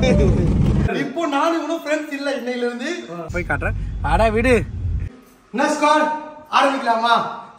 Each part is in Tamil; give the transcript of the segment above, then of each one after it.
இப்போ நானும் இவனும் ஃப்ரெண்ட்ஸ் இல்ல இன்னையில இருந்து போய் காட்டுறேன். ஆடா விடு. நமஸ்கார், ஆரம்பிக்கலாமா?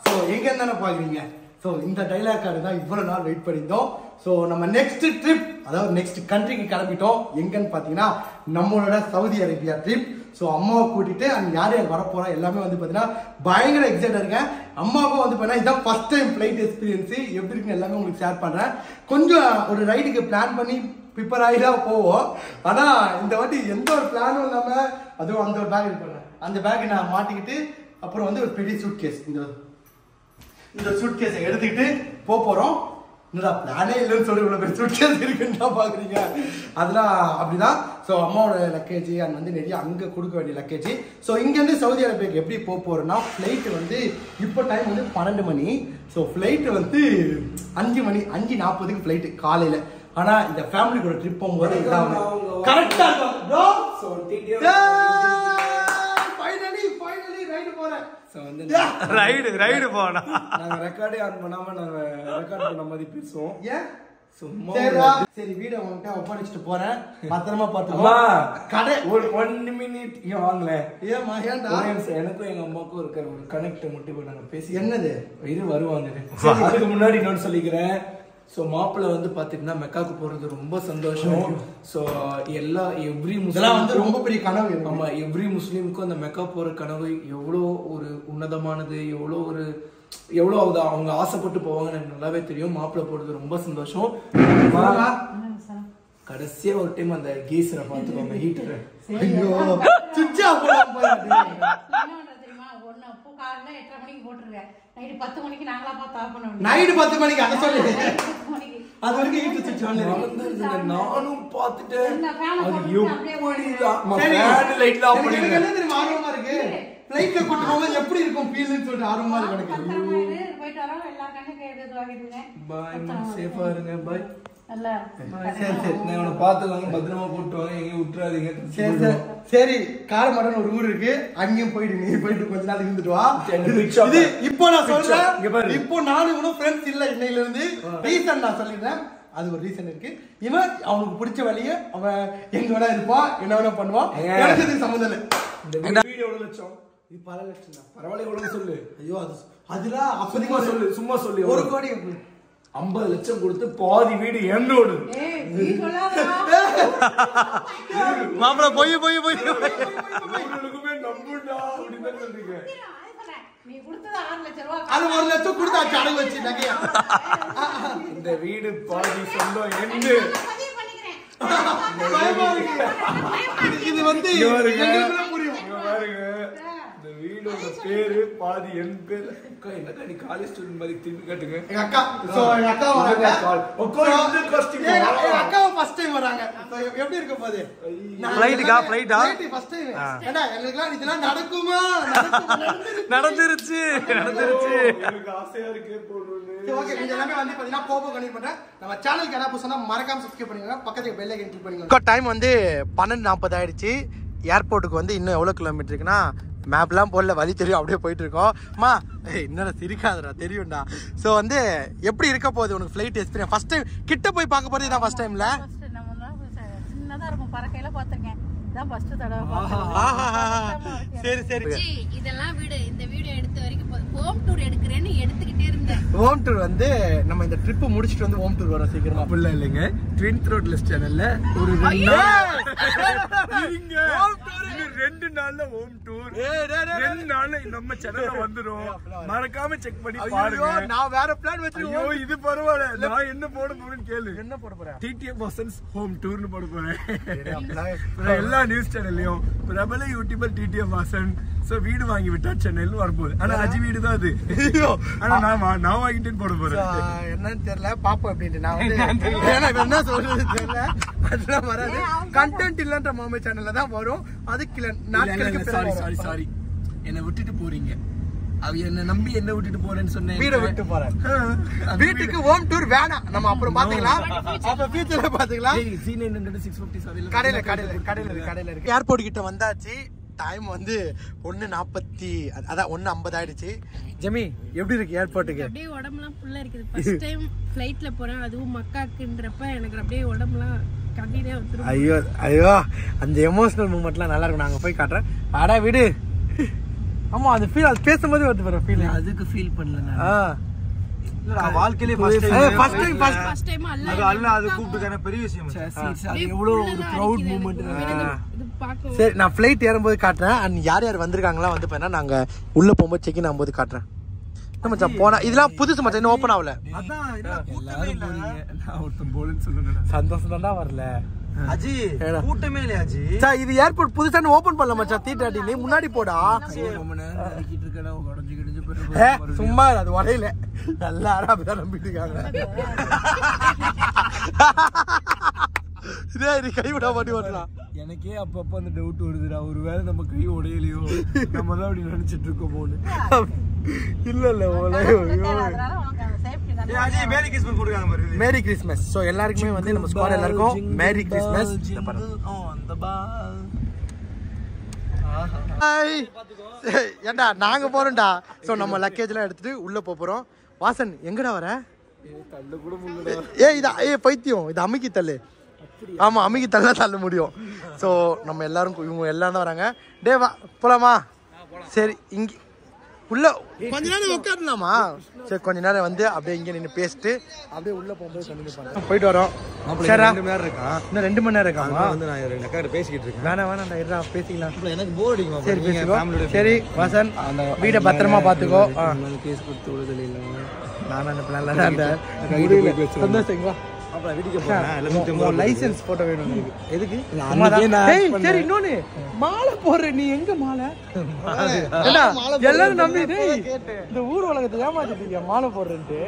சோ எங்க இருந்தானே பாக்குறீங்க. ஸோ இந்த டைலாக் கார்டு தான் இவ்வளோ நாள் வெயிட் பண்ணியிருந்தோம். ஸோ நம்ம நெக்ஸ்ட் ட்ரிப், அதாவது நெக்ஸ்ட் கண்ட்ரிக்கு கிளம்பிட்டோம். எங்கன்னு பார்த்தீங்கன்னா நம்மளோட சவுதி அரேபியா ட்ரிப். ஸோ அம்மாவை கூட்டிட்டு அங்கே யார் யார் வரப்போறா எல்லாமே வந்து பார்த்தீங்கன்னா பயங்கர எக்ஸைட்டாக இருக்கேன். அம்மாவுக்கும் வந்து பார்த்தீங்கன்னா இதான் ஃபர்ஸ்ட் டைம் ஃப்ளைட் எக்ஸ்பீரியன்ஸு. எப்படி இருக்குன்னு எல்லாமே உங்களுக்கு ஷேர் பண்ணுறேன். கொஞ்சம் ஒரு ரைடுக்கு பிளான் பண்ணி ப்ரிப்பேர் ஆகி தான் போவோம். ஆனால் இந்த வாட்டி எந்த ஒரு பிளானும் இல்லாமல் அதுவும் அந்த ஒரு பேக் இது பண்ணேன். அந்த பேக்கை நான் மாட்டிக்கிட்டு அப்புறம் வந்து ஒரு பெரிய சூட் கேஸ், இந்த சூட் கேஸை எடுத்துக்கிட்டு போறோம். என்னடா பிளானே இல்லைன்னு சொல்லி இவ்வளோ பெரிய சூட் கேஸ் இருக்குன்னு தான் பார்க்குறீங்க. அதெல்லாம் அப்படிதான். ஸோ அம்மாவோட லக்கேஜ் அண்ட் வந்து நிறைய அங்கே கொடுக்க வேண்டிய லக்கேஜ். ஸோ இங்கேருந்து சவுதி அரேபியாவுக்கு எப்படி போகிறோன்னா ஃப்ளைட்டு வந்து இப்போ டைம் வந்து 12 மணி. ஸோ ஃப்ளைட்டு வந்து 5 மணி 5:40க்கு ஃப்ளைட்டு காலையில். ஆனால் இந்த ஃபேமிலி கூட ட்ரிப் போகும்போது கரெக்டாக இருக்கும். ரைடு போனா நாங்க ரெக்கார்டே ஆன் பண்ணாம நாங்க ரெக்கார்ட் பண்ண மாதிரி பேசுவோம். ஏன் சும்மா சரி வீடியோ உங்ககிட்ட ஒப்படைச்சிட்டு போறேன். பத்திரமா அம்மா பாத்துக்கோ. கடை ஒரு 1 மினிட் இங்க வாங்கல. ஏமா ஏன்டா? எனக்கும் எங்க அம்மாவுக்கும் இருக்கிற ஒரு கனெக்ட் மட்டும் நாங்க பேசி என்னது இது வருவாங்க. அதுக்கு முன்னாடி இன்னொன்னு சொல்லிக்கிறேன். ஸோ மாப்பிள்ளை வந்து பாத்தீங்கன்னா மெக்காவுக்கு போறது ரொம்ப சந்தோஷம். ஸோ எவ்ரி முஸ்லீம் வந்து ரொம்ப பெரிய கனவு. ஆமா, எவ்ரி முஸ்லீமுக்கும் அந்த மெக்கா போற கனவு எவ்வளோ ஒரு உன்னதமானது, எவ்வளோ அவங்க ஆசைப்பட்டு போவாங்கன்னு எனக்கு நல்லாவே தெரியும். மாப்பிள்ளை போறது ரொம்ப சந்தோஷம். கடைசியா ஒரு டைம் அந்த கீசரை பார்த்துக்கோங்க, ஹீட்டரை. ஐயோ சுவிட்ச் ஆஃப் பண்ணாம நைட் 10 மணிக்கு அதை சொல்லு. அது வரைக்கும் ஹீட்டர் சுவிட்ச் ஆன் வந்து நானும் பார்த்துட்டேன். ஆர்வமா இருக்கு. ஃளைட்ல கூட்டு போகும்போது எப்படி இருக்கும் ஃபீல்னு சொல்லிட்டு ஆர்வமா இருக்கு எனக்கு. பாய், சேஃபா இருங்க. பாய். சரி நான் பாத்துக்கோங்க, பத்திரமா கூட்டு வாங்க, எங்கேயும் விட்டுறாதீங்க. சரி சரி. காரமடன் ஒரு ஊர் இருக்கு, அங்கேயும் போயிட்டு நீ போயிட்டு கொஞ்ச நாள் இருந்துட்டு வா. இது இப்போ நான் சொல்றேன். இப்போ நானும் இவனும் ஃப்ரெண்ட்ஸ் இல்ல இன்னையில இருந்து. ரீசன் நான் சொல்லிடுறேன். அது ஒரு ரீசன் இருக்கு. இவன் அவனுக்கு பிடிச்ச வழியை அவன் எங்க வேணா இருப்பான், என்ன வேணா பண்ணுவான். எனக்கு சம்மந்தம் இல்லை. இந்த வீடியோ எவ்வளவு லட்சம்? இது 10 லட்சம் தான். பரவாயில்ல, எவ்வளவு சொல்லு. ஐயோ அதெல்லாம் சும்மா சொல்லு, சும்மா சொல்லு. 1 கோடி 50 லட்சம் கொடுத்து பாதி வீடு என்னோடு. மாப்பிள்ள போய் நம்புடா அப்படின்னு சொல்றீங்க. அது 1 லட்சம் கொடுத்தாச்சு அடகு வச்சு நகையா. இந்த வீடு பாதி சொந்தம் எண்டு. இது வந்து புரியும். இந்த வீடோட பேரு பாதி என் பேரு. அக்கா என்னக்கா நீ காலேஜ் ஸ்டூடெண்ட் மாதிரி திருப்பி காட்டுங்க. எங்க அக்கா ஃபர்ஸ்ட் டைம் வராங்க. எப்படி இருக்க போகுது? ஃளைட்டா ஃபர்ஸ்ட் டைம். ஏண்டா எங்களுக்குலாம் இதெல்லாம் நடக்குமா? நடந்துருச்சு. எனக்கு ஆசையா இருக்கு போறோம்னு. ஓகே, நீங்க எல்லாமே வந்து பாத்தீங்கன்னா போபோ கனெக்ட் பண்றேன். நம்ம சேனலுக்கு என்ன புதுசுனா மறக்காம சப்ஸ்கிரைப் பண்ணுங்க, பக்கத்துக்கு பெல் ஐகான் கிளிக் பண்ணுங்க. டைம் வந்து 12:40 ஆயிடுச்சு. ஏர்போர்ட்டுக்கு வந்து இன்னும் எவ்வளவு கிலோமீட்டர் இருக்குன்னா மேப்லாம் போடல, வழி தெரியும், அப்படியே போயிட்டு இருக்கோம். அம்மா என்னடா சிரிக்காதடா, தெரியும்டா. ஸோ வந்து எப்படி இருக்க போகுது உனக்கு ஃப்ளைட் எக்ஸ்பீரியன்ஸ்? ஃபர்ஸ்ட் டைம் கிட்ட போய் பார்க்க போறது இதான் ஃபர்ஸ்ட் டைம்ல. சின்னதா இருக்கும், பறக்கையில பாத்துர்க்கேன். இதான் ஃபர்ஸ்ட் தடவை. சரி சரி. இதெல்லாம் வீடு இந்த வீடியோ எடுத்த வரைக்கும் ஹோம் டூர் எடுக்கிறேன்னு எடுத்துக்கிட்டே இருந்தேன். ஹோம் டூர் வந்து நம்ம இந்த ட்ரிப் முடிச்சிட்டு வந்து ஹோம் டூர் வரோம் சீக்கிரமா. அப்படிலாம் இல்லைங்க, ட்வின் த்ரோட்லெஸ் சேனல்ல ஒரு 2 நாள்ல ஹோம் டூர் 2 நாள்ல நம்ம சேனல்ல வந்துரும். மறக்காம செக் பண்ணி பாருங்க. நான் வேற பிளான் வச்சிருக்கேன். ஐயோ இது பரவாயில்ல. நான் என்ன போட போறேன்னு கேளு. என்ன போட போறேன்? டிடிஎஃப் வசன்ஸ் ஹோம் டூர்னு போட போறேன். எல்லா நியூஸ் சேனல்லையும் பிரபல யூடியூபர் டிடிஎஃப் வாசன் சோ வீடு வாங்கி விட்டா சென்னையில வரப்போகுது. ஆனா அஜி வீடு தான் அது. ஆனா நான் வாங்கிட்டேன்னு போட போறேன். என்னன்னு தெரியல, பாப்போம் அப்படின்ட்டு. நான் வந்து என்ன சொல்றது தெரியல, அதெல்லாம் வராது. கண்டென்ட் இல்லன்ற மாமா சேனல்ல தான் வரும். அதுக்கு நாட்களுக்கு சாரி என்ன விட்டுட்டு போறீங்க. அவ என்ன நம்பி என்ன விட்டுட்டு போறேன்னு சொன்னேன். வீட விட்டு போறேன். வீட்டுக்கு ஹோம் டூர் வேணாம், நம்ம அப்புறம் பாத்துக்கலாம். அப்ப ஃபியூச்சர்ல பாத்துக்கலாம். C900 650 கடையில இருக்கு. ஏர்போர்ட் கிட்ட வந்தாச்சு. டைம் வந்து 1:40 அதான் 1:50 ஆயிடுச்சு. ஜெமி எப்படி இருக்கு ஏர்போர்ட்டுக்கு? அப்படியே உடம்புலாம் ஃபுல்லா இருக்குது. ஃபர்ஸ்ட் டைம் ஃளைட்ல போறேன், அதுவும் மக்காக்குன்றப்ப எனக்கு அப்படியே உடம்புலாம் கண்ணீரே வந்துரும். ஐயோ ஐயோ அந்த எமோஷனல் மூமெண்ட்லாம் நல்லா இருக்கும். நாங்க போய் காட்டுறேன். அடா விடு. ஆமா அது ஃபீல் அது பேசும்போது வருது பாரு ஃபீல். அதுக்கு ஃபீல் பண்ணல நான் வாழ்க்கையிலே ஃபர்ஸ்ட் டைம் அல்ல அது கூப்பிட்டுக்கான பெரிய விஷயம். அது எவ்வளவு ஒரு ப்ரௌட் மூமெண்ட். இது பாக்க சரி நான் ஃப்ளைட் ஏறும்போது காட்டுறேன். அண்ட் யார் யார் வந்திருக்காங்களா வந்து பார்த்தா நாங்க உள்ள போகும்போது செக்இன் ஆகும்போது காட்டுறேன். மச்சான் போனா இதெல்லாம் புதுசு மச்சான், இன்னும் ஓப்பன் ஆகல. எல்லாரும் போறீங்க, நான் ஒருத்தன் போலன்னு சொல்லுறேன். சந்தோஷம் தான் வரல அஜி. கூட்டமே இல்லையா அஜி? சார் இது ஏர்போர்ட் புதுசான ஓபன் பண்ணல மச்சான். 3:30 நீ முன்னாடி போடா. ரொம்ப நேரம் அடிக்கிட்டு இருக்கேன், உடஞ்சு சும்மா அது உடையில எல்லாரும் அப்படிதான் நம்பிட்டு இருக்காங்க. கைவிட மாட்டி வரலாம். எனக்கே அப்பப்ப அந்த டவுட் வருதுடா, ஒருவேளை நம்ம கை உடையலையோ, நம்ம தான் அப்படி நினைச்சிட்டு இருக்கோம் போல. இல்ல மேரி கிறிஸ்மஸ். சோ எல்லாருக்குமே வந்து நம்ம ஸ்குவாட் எல்லாருக்கும் மேரி கிறிஸ்மஸ். ஏண்டா நாங்க போறோம்டா. சோ நம்ம லக்கேஜ் எல்லாம் எடுத்துட்டு உள்ள போறோம். வாசன் எங்கடா வர? இதா பைத்தியம், இது அமுக்கி தள்ளு. ஆமா அமுக்கி தள்ள தள்ள முடியும். ஸோ நம்ம எல்லாரும் இவங்க எல்லாரும் தான் வராங்க. டே வா போலாமா? சரி இங்க உள்ள கொஞ்ச நேரம் உட்காரலாமா? சரி கொஞ்ச நேரம் வந்து அப்படியே இங்கே நின்று பேசிட்டு அப்படியே உள்ள போகும்போது கண்டினியூ பண்ணலாம். போயிட்டு வரோம். சரி 2 மணி நேரம் இருக்கா? இன்னும் 2 மணி நேரம் இருக்காமா? வந்து நான் 2 அக்கா பேசிக்கிட்டு இருக்கேன். வேணாம் இருடா பேசிக்கலாம். எனக்கு போர் அடிக்கும். சரி பேசிக்கோ. சரி வாசன் வீட்டை பத்திரமா பார்த்துக்கோ. கேஸ் கொடுத்து விடுதலை இல்லை, நான் அனுப்பலாம். சந்தோஷங்களா? லைசென்ஸ் போட்டோ வேணும் எதுக்கு? சரி இன்னொன்னு மாலை போடுற நீ எங்க மாலை? எல்லாரும் நம்பி இந்த ஊர் உலகத்தை ஏமாத்திட்டீங்க மாலை போடுறேன்ட்டு.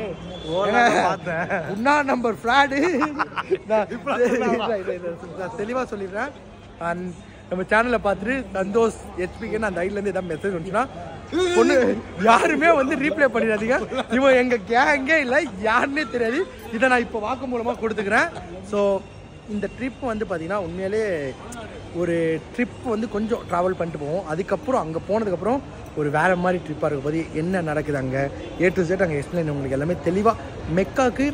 உன்னா நம்பர் ஃபிராடு. தெளிவா சொல்லிடுறேன். நம்ம சேனலை பார்த்துட்டு சந்தோஷ் ஹெச்பிக்குன்னு அந்த ஐட்ல இருந்து ஏதாவது மெசேஜ் வந்துச்சுன்னா பொண்ணு யாருமே வந்து ரீப்ளே பண்ணிடாதீங்க. இவன் எங்க கேங்கே இல்லை, யாருன்னே தெரியாது. இதை நான் இப்போ வாக்கு மூலமா கொடுத்துக்கிறேன். ஸோ இந்த ட்ரிப் வந்து பார்த்தீங்கன்னா உண்மையிலே ஒரு ட்ரிப் வந்து கொஞ்சம் ட்ராவல் பண்ணிட்டு போவோம். அதுக்கப்புறம் அங்கே போனதுக்கப்புறம் ஒரு வேற மாதிரி ட்ரிப்பாக இருக்கும் போது என்ன நடக்குது அங்கே A to Z அங்கே எக்ஸ்பிளைன் உங்களுக்கு எல்லாமே தெளிவாக மெக்காவுக்கு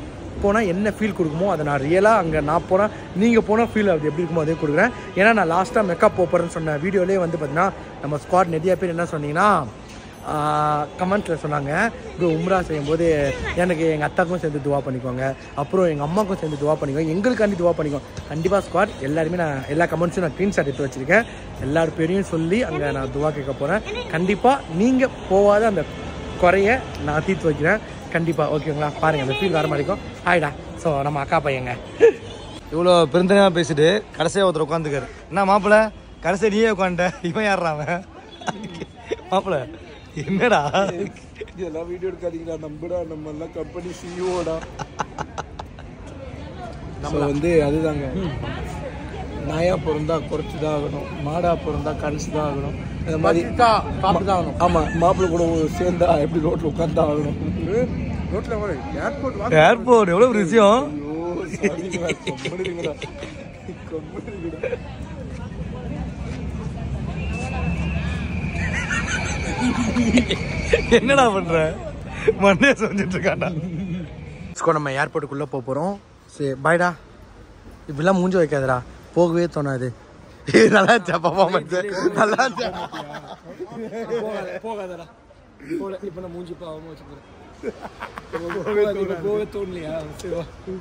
போனால் என்ன ஃபீல் கொடுக்குமோ அதை நான் ரியலாக அங்கே நான் போனால் நீங்கள் போனால் ஃபீல் அது எப்படி இருக்குமோ அதே கொடுக்குறேன். ஏன்னா நான் லாஸ்ட்டாக மெக்கப் போகிறேன்னு சொன்ன வீடியோலேயே வந்து பார்த்தீங்கன்னா நம்ம ஸ்குவாட் நிறைய பேர் என்ன சொன்னீங்கன்னா கமெண்ட்ஸில் சொன்னாங்க, இப்போ உம்ரா செய்யும்போது எனக்கு எங்கள் அத்தாக்கும் சேர்ந்து துவா பண்ணிக்கோங்க, அப்புறம் எங்கள் அம்மாவுக்கும் சேர்ந்து துவா பண்ணிக்கோங்க, எங்களுக்காண்டி துவா பண்ணிக்கோங்க. கண்டிப்பாக ஸ்குவாட் எல்லாருமே நான் எல்லா கமெண்ட்ஸும் நான் ஸ்க்ரீன்ஷாட் எடுத்து வச்சுருக்கேன். எல்லார் பேரையும் சொல்லி அங்கே நான் துவா கேட்க போகிறேன். கண்டிப்பாக நீங்கள் போகாத அந்த குறைய நான் தீர்த்து வைக்கிறேன். கண்டிப்பாக ஓகேங்களா? பாருங்கள் அந்த ஃபீல் வர மாதிரி இருக்கும். ஆயிடா. ஸோ நம்ம அக்கா பையங்க இவ்வளோ பெருந்தனையாக பேசிட்டு கடைசியாக ஒருத்தர் உட்காந்துக்காரு. என்ன மாப்பிள்ள கடைசியாக நீயே உட்காந்துட்ட, இவன் யாருறான் மாப்பிள்ள? என்னடா இதெல்லாம் வீடியோ எடுக்காதீங்களா, நம்புடா, நம்ம எல்லாம் கம்பெனி சிஇஓடா. நம்ம வந்து அதுதாங்க, நாயா பிறந்தா குறைச்சி தான் ஆகணும், மாடா பிறந்தா கணிச்சு தான் ஆகணும். இந்த மாதிரி சாப்பிட்டு தான் ஆகணும். ஆமாம், மாப்பிள்ளை கூட சேர்ந்தா எப்படி ரோட்டில் உட்காந்து தான் ஆகணும். ரோட்டில் ஏர்போர்ட் எவ்வளோ ஒரு விஷயம். என்னடா பண்ற? மண்ணே செஞ்சுட்டு இருக்காண்டா. நம்ம ஏர்போர்ட்டுக்குள்ளே போகிறோம். சரி பாய்டா. இப்படிலாம் மூஞ்சி வைக்காதடா, போகவே தோணாது. நல்லா இருந்துச்சா பர்ஃபார்மன்ஸ்? நல்லா இருந்துச்சா? போகாதடா. இப்போ நான் மூஞ்சி பாவமாக வச்சுக்கிறேன். போக தோணலையா?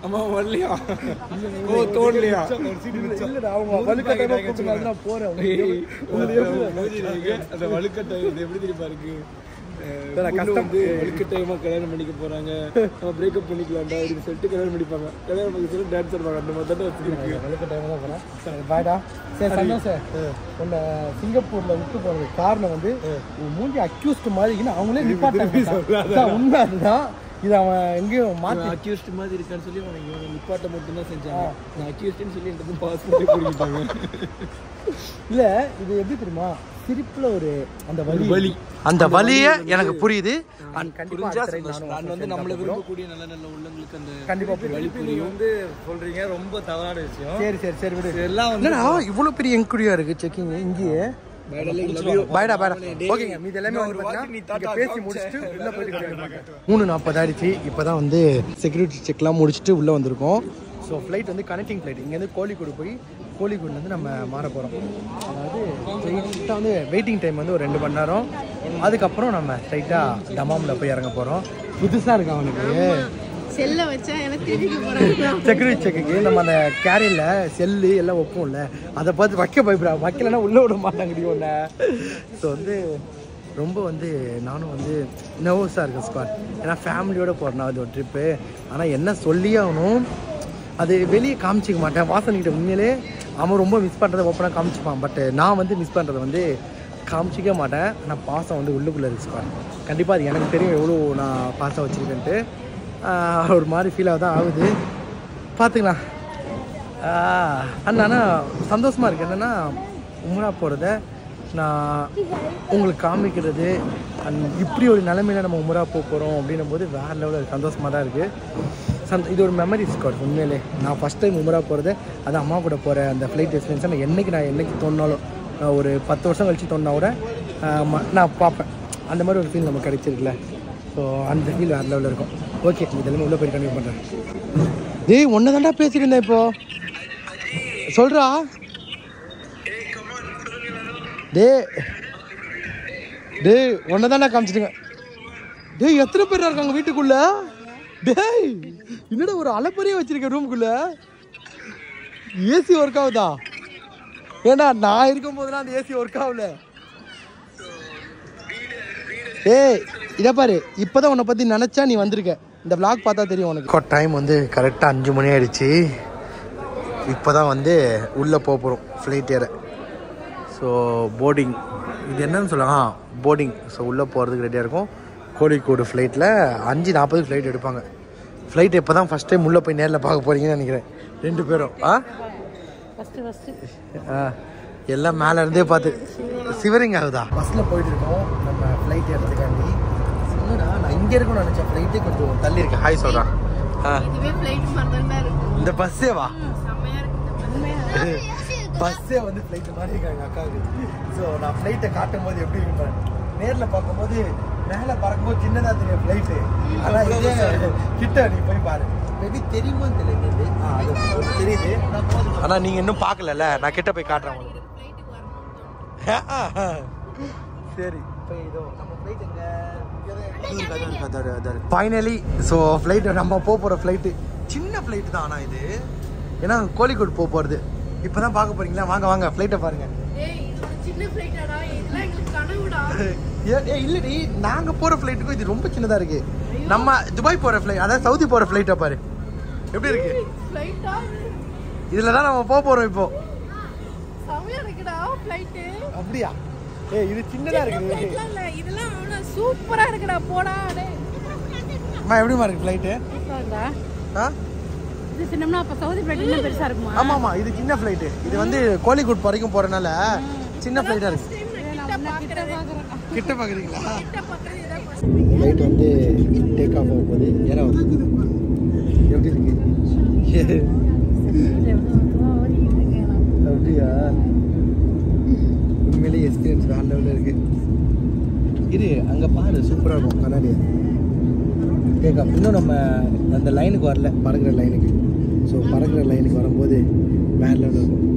அம்மா வரலையா? தோணலையா? இல்லடா, அவங்க வலுக்கட்டாயமா போறேன். அந்த வலுக்கட்டை எப்படி தெரியுமா இருக்கு? வலுக்கட்டாயமா கல்யாணம் பண்ணிக்க போறாங்க, நம்ம பிரேக்கப் பண்ணிக்கலாம்டா அப்படின்னு சொல்லிட்டு கல்யாணம் பண்ணிப்பாங்க. கல்யாணம் பண்ணி சொல்லி டான்ஸ் ஆடுவாங்க. அந்த மாதிரி தான் வச்சுருக்கு. வலுக்கட்டாயமா தான் போறேன். சரி பாய்டா. சரி சந்தோஷம். உன்னை சிங்கப்பூர்ல விட்டு போனது காரணம் வந்து மூஞ்சி அக்யூஸ்ட் மாதிரி அவங்களே நிப்பாட்டாங்க. உண்மை அதுதான். இது அவன் எங்கேயும் மாற்றி அக்யூஸ்ட் மாதிரி இருக்கான்னு சொல்லி அவன் நிப்பாட்ட மட்டும்தான் செஞ்சாங்க. நான் அக்யூஸ்ட்னு சொல்லி எனக்கு பாஸ் பண்ணி கொடுப்பாங்க. இல்லை இது எப்படி தெரியுமா, சிரிப்புல ஒரு அந்த வலி, அந்த வலியை எனக்கு புரியுது. நான் வந்து நம்மளை விரும்பக்கூடிய நல்ல நல்ல உள்ளங்களுக்கு அந்த கண்டிப்பா வலி புரியும் வந்து சொல்றீங்க. ரொம்ப தவறான விஷயம். சரி சரி சரி விடு. எல்லாம் வந்து இவ்வளவு பெரிய என்கொயரியா இருக்கு செக்கிங் இங்கேயே. பாய்டா பாய்டா. ஓகேங்க, மீதி எல்லாமே பேசி முடிச்சுட்டு உள்ள போயிட்டு 3:40 ஆயிடுச்சு. இப்பதான் வந்து செக்யூரிட்டி செக்லாம் முடிச்சுட்டு உள்ள வந்திருக்கோம். ஸோ ஃப்ளைட் வந்து கனெக்டிங் ஃப்ளைட். இங்கேருந்து கோழிக்கூடு போய் கோழிக்கூடுலேருந்து நம்ம மாற போகிறோம். அதாவது ஸ்ட்ரைட்டாக வந்து வெயிட்டிங் டைம் வந்து ஒரு 2 மணி நேரம். அதுக்கப்புறம் நம்ம ஸ்ட்ரைட்டாக தமாமில் போய் இறங்க போகிறோம். புதுசாக இருக்கு அவனுக்கு. செல்ல வச்சா எனக்கு திருப்பி போறாங்க. செக்யூரிட்டி செக்குக்கு நம்ம அந்த கேரியரில் செல்லு எல்லாம் வைப்போம்ல, அதை பார்த்து வைக்க பயப்படுறா. வைக்கலைன்னா உள்ளே விட மாட்டாங்கடி ஒன்று. ஸோ வந்து ரொம்ப வந்து நானும் வந்து நர்வஸாக இருக்கேன் ஸ்குவாட். ஏன்னா ஃபேமிலியோடு போகிறேன் அது ஒரு ட்ரிப்பு. ஆனால் என்ன சொல்லியே ஆகணும், அது வெளியே காமிச்சிக்க மாட்டேன். வாசனிக்கிட்ட உண்மையிலே அவன் ரொம்ப மிஸ் பண்ணுறதை ஓப்பனாக காமிச்சிப்பான். பட் நான் வந்து மிஸ் பண்ணுறதை வந்து காமிச்சிக்க மாட்டேன். ஆனால் பாசம் வந்து உள்ளுக்குள்ளே இருக்கு ஸ்குவாட். கண்டிப்பாக அது எனக்கு தெரியும் எவ்வளோ நான் பாசம் வச்சுருக்கேன்ட்டு. ஒரு மாதிரி ஃபீலாக தான் ஆகுது. பார்த்துக்கலாம். ஆனால் சந்தோஷமாக இருக்குது. என்னென்னா உம்ரா போகிறத நான் உங்களுக்கு காமிக்கிறது, இப்படி ஒரு நிலைமையில் நம்ம உம்ரா போக போகிறோம் அப்படின்னும் போது வேறு லெவலில் சந்தோஷமாக தான் இருக்குது. இது ஒரு மெமரிஸ் கார்டு உண்மையிலே. நான் ஃபஸ்ட் டைம் உம்ரா போகிறது, அது அம்மா கூட போகிற அந்த ஃப்ளைட் எக்ஸ்பீரியன்ஸை நான் என்னைக்கு தோணினாலும், ஒரு 10 வருஷம் கழிச்சு தோணுனா கூட நான் பார்ப்பேன். அந்த மாதிரி ஒரு ஃபீல் நமக்கு கிடைச்சிருக்குல்ல. ஸோ அந்த ஃபீல் வேறு லெவலில் இருக்கும். ஓகே, இதெல்லாம் உள்ளே போய் கண்டினியூ பண்ணுறேன். டேய் ஒன்று தாண்டா பேசிட்டு இருந்தேன். இப்போ சொல்கிறா. டேய் ஒன்று தாண்டா காமிச்சிட்டுங்க. டேய் எத்தனை பேர் இருக்காங்க வீட்டுக்குள்ள? டேய் என்னடா ஒரு அலப்பறையே வச்சிருக்கேன் ரூமுக்குள்ள. ஏசி ஒர்க் ஆகுதா? ஏண்டா நான் இருக்கும் போதெல்லாம் அந்த ஏசி ஒர்க் ஆகல. ஏய் இதை பாரு, இப்போதான் உன்னை பற்றி நினச்சா நீ வந்திருக்க. இந்த vlog பார்த்தா தெரியும் உனக்கு. டைம் வந்து கரெக்டாக 5 மணி ஆயிடுச்சு. இப்போ தான் வந்து உள்ளே போகிறோம் ஃப்ளைட் ஏற. ஸோ போர்டிங், இது என்னன்னு சொல்லலாம், போர்டிங். ஸோ உள்ளே போகிறதுக்கு ரெடியாக இருக்கும். கோழிக்கூடு ஃப்ளைட்டில் 5:40 ஃப்ளைட் எடுப்பாங்க. ஃப்ளைட் இப்போ தான் ஃபஸ்ட் டைம் உள்ளே போய் நேரில் பார்க்க போகிறீங்கன்னு நினைக்கிறேன் 2 பேரும். எல்லாம் மேலே இருந்தே பார்த்து சிவரிங் ஆகுதா. பஸ்ஸில் போயிட்டு இருக்கோம் நம்ம ஃப்ளைட் எடுத்துக்காண்டி. என்னடா நான் இங்கே இருக்கணும்னு நினச்சேன், ஃப்ளைட்டே கொஞ்சம் தள்ளி இருக்கு. ஹாய் சொல்கிறான். இந்த பஸ்ஸே வா, பஸ்ஸே வந்து ஃப்ளைட்டு மாதிரி இருக்காங்க அக்காவுக்கு. ஸோ நான் ஃப்ளைட்டை காட்டும் போது எப்படி இருப்பேன், நேரில் பார்க்கும்போது மேலே பறக்கும்போது சின்னதாக தெரியும் ஃப்ளைட்டு. ஆனால் இதே கிட்ட நீ போய் பாரு, மேபி தெரியுமோ தெரியுது. அது தெரியுது, ஆனால் நீங்கள் இன்னும் பார்க்கலல்ல. நான் கிட்ட போய் காட்டுறேன் உங்களுக்கு. சரி இப்போ இதோ நம்ம ஃப்ளைட் எங்கே ஃபைனலி. ஸோ ஃப்ளைட்டு நம்ம போகிற ஃப்ளைட்டு சின்ன ஃப்ளைட்டு தான். ஆனால் இது ஏன்னா கோழிக்கோடு போகிறது இப்போ தான் பார்க்க போகிறீங்களா. வாங்க வாங்க ஃப்ளைட்டை பாருங்கள். இல்லடி, நாங்கள் போகிற ஃப்ளைட்டுக்கும் இது ரொம்ப சின்னதாக இருக்குது. நம்ம துபாய் போகிற ஃப்ளைட், அதாவது சவுதி போகிற ஃப்ளைட்டை பாரு எப்படி இருக்கு. இதில் தான் நம்ம போகிறோம் இப்போ. அப்படியா? இது சின்னதா இருக்கு. இதெல்லாம் சூப்பரா இருக்குடா. போடா டேய். அம்மா எப்படிமா இருக்கு ஃளைட்? இது சின்னம்னா அப்ப சவுதி ஃளைட் இன்னும் பெருசா இருக்குமா? ஆமா ஆமா, இது சின்ன ஃளைட். இது வந்து கோழிக்கூட் வரைக்கும் போறனால சின்ன ஃளைட்டா இருக்கு. கிட்ட பாக்குறீங்களா? ஃளைட் வந்து டேக் ஆஃப் ஆக போகுது. ஏறா எப்படி இருக்கு? அப்படியா? உண்மையிலேயே எக்ஸ்பீரியன்ஸ் வேற லெவலில் இருக்கு. இது அங்கே பாரு, சூப்பராக இருக்கும் கண்ணாடி டேக் ஆஃப். இன்னும் நம்ம அந்த லைனுக்கு வரல, பறக்கிற லைனுக்கு. ஸோ பறக்கிற லைனுக்கு வரும்போது வேற லெவலில் இருக்கும்.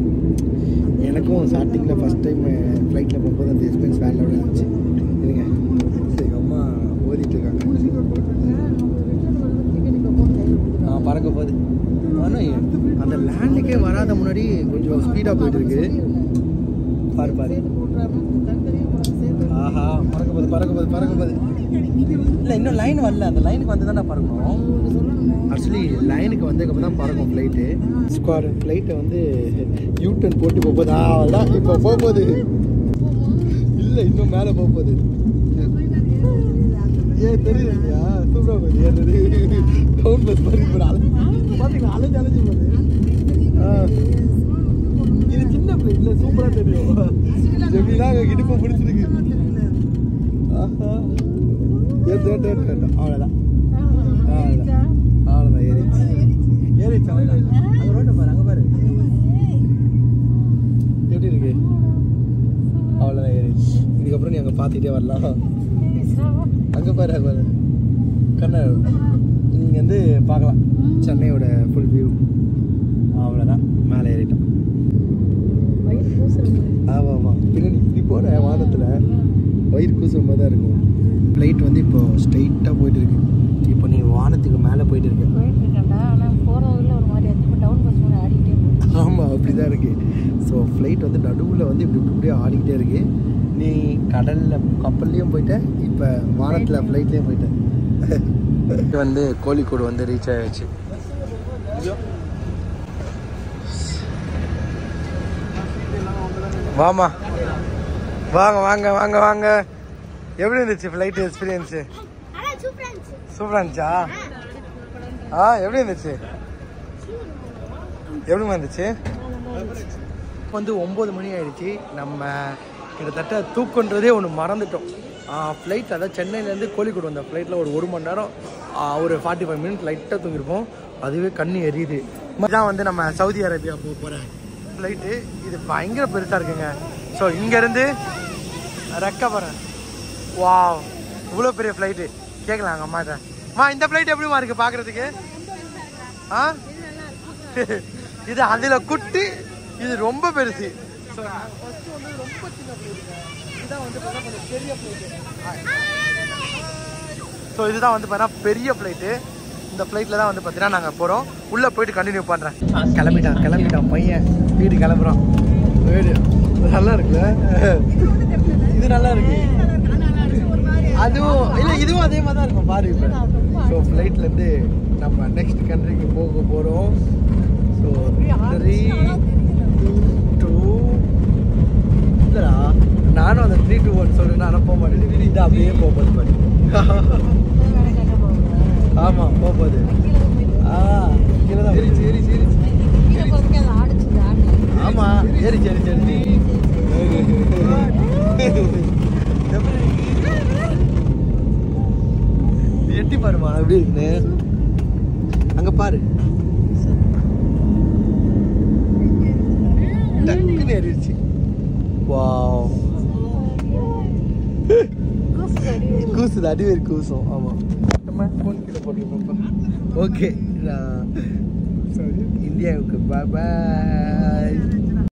எனக்கும் ஸ்டார்டிங்கில் ஃபஸ்ட் டைம் ஃப்ளைட்டில் போகும்போது அந்த எக்ஸ்பீரியன்ஸ் வேற லெவலில் இருந்துச்சு. இருங்க, எங்கள் அம்மா ஓதிட்டு இருக்காங்க. பறக்க போகுது. ஆனால் அந்த லேண்டுக்கே வராத முன்னாடி கொஞ்சம் ஸ்பீடாக போயிட்டு இருக்கு. பாரு பாரு. ஆஹா, பறக்க போகுது பறக்க போகுது பறக்க போகுது. இல்லை இன்னும் லைன் வரல. அந்த லைனுக்கு வந்து தான் நான் பறக்கணும். ஆக்சுவலி லைனுக்கு வந்ததுக்கப்புறம் தான் பறக்கும் ஃப்ளைட்டு. ஸ்குவார் ஃப்ளைட்டை வந்து யூட்டன் போட்டு போகுது. அதான் இப்போ போகுது. இல்லை இன்னும் மேலே போகுது. ஏன் தெரியுது இல்லையா? சூப்பராக போகுது. ஏறது டவுன் பஸ் மாதிரி பார்த்தீங்களா? அலைஞ்சு அலைஞ்சு போகுது. இது சின்ன ஃப்ளைட்ல சூப்பராக தெரியும். ஜெமினா இடுப்பை பிடிச்சிருக்கு. ஆஹா, அவ்வளோதான் அவ்வளோதான் ஏறிச்சு ஏறிச்சு. அங்கே ரோட்டை பாரு, அங்கே பாரு எப்படி இருக்கு. அவ்வளோதான் ஏறிச்சு. இதுக்கப்புறம் நீ அங்கே பார்த்துட்டே வரலாம். அங்கே பாரு, அங்கே பாரு கண்ணா. நீங்கள் வந்து பார்க்கலாம் சென்னையோட ஃபுல் வியூ. அவ்வளோதான் மேலே ஏறிட்டோம். ஆமாம் ஆமாம், பின்ன நீ இப்படி போகிற வானத்தில் வயிறு கூசுற மாதிரி தான் இருக்கும். ஃப்ளைட் வந்து இப்போ ஸ்ட்ரெயிட்டாக போயிட்டு இருக்கு. இப்போ நீ வானத்துக்கு மேலே போயிட்டு இருக்க. ஆமாம் அப்படி தான் இருக்கு. ஸோ ஃப்ளைட் வந்து நடுவில் வந்து இப்படி இப்படியே ஆடிக்கிட்டே இருக்கு. நீ கடலில் கப்பல்லையும் போயிட்ட, இப்போ வானத்தில் ஃப்ளைட்லேயும் போயிட்ட. இது வந்து கோழிக்கூடு வந்து ரீச் ஆகிடுச்சு. வாமா வாங்க வாங்க வாங்க வாங்க. எப்படி இருந்துச்சு ஃப்ளைட் எக்ஸ்பீரியன்ஸு? சூப்பராக இருந்துச்சா? எப்படி இருந்துச்சு? எப்படிமா இருந்துச்சு? வந்து 9 மணி ஆயிடுச்சு. நம்ம கிட்டத்தட்ட தூக்கன்றதே ஒன்று மறந்துட்டோம். ஃப்ளைட் அதாவது சென்னையிலேருந்து கோழிக்கூடு வந்த ஃப்ளைட்டில் ஒரு மணி நேரம் ஒரு 45 மினிட் லைட்டாக தூங்கிருப்போம். அதுவே கண்ணு எரியுது. தான் வந்து நம்ம சவுதி அரேபியா போகிற ஃப்ளைட்டு. இது பயங்கர பெருசாக இருக்குங்க. ஸோ இங்கேருந்து ரெக்க போகிறேன். வா, இவ்வளோ பெரிய ஃப்ளைட்டு. கேட்கலாங்க அம்மாட்ட, இந்த ஃப்ளைட் எப்படிமா இருக்குது பார்க்குறதுக்கு? இது அதில் குட்டி, இது ரொம்ப பெருசு. ஸோ ஃபஸ்ட்டு வந்து ரொம்ப சின்ன ஃப்ளைட்டுங்க. இதுதான் வந்து கொஞ்சம் பெரிய ஃப்ளைட்டு. ஸோ இதுதான் வந்து பார்த்தீங்கன்னா பெரிய ஃப்ளைட்டு. இந்த ஃப்ளைட்டில் தான் வந்து பார்த்தீங்கன்னா நாங்கள் போகிறோம். உள்ளே போயிட்டு கண்டினியூ பண்ணுறேன். கிளம்பிட்டான் பையன். வீடு கிளம்புறோம். வீடு நல்லா இருக்குல்ல? இது நல்லா இருக்கு. அதுவும் இல்லை, இதுவும் அதே மாதிரி தான் இருக்கும் பாரு. இப்போ ஸோ ஃப்ளைட்லேருந்து நம்ம நெக்ஸ்ட் கண்ட்ரிக்கு போக போகிறோம். ஸோ 3, 2 இல்லைடா, நானும் அந்த 3, 2, 1 சொல்லுன்னா ஆனால் போக மாட்டேன். இது அப்படியே போகுது பாரு. ஆமாம் போகுது. கீழே தான். ஆமாம் சரி. எட்டி பாருமா எப்படி இருக்குன்னு. அங்க பாரு, டக்குன்னு ஏறிடுச்சு. வாவ், கூசுது, அடிவேறு கூசும். ஆமா, நம்ம ஃபோன் கீழே போட்டுருப்போம். ஓகே, இந்தியாவுக்கு பாய்.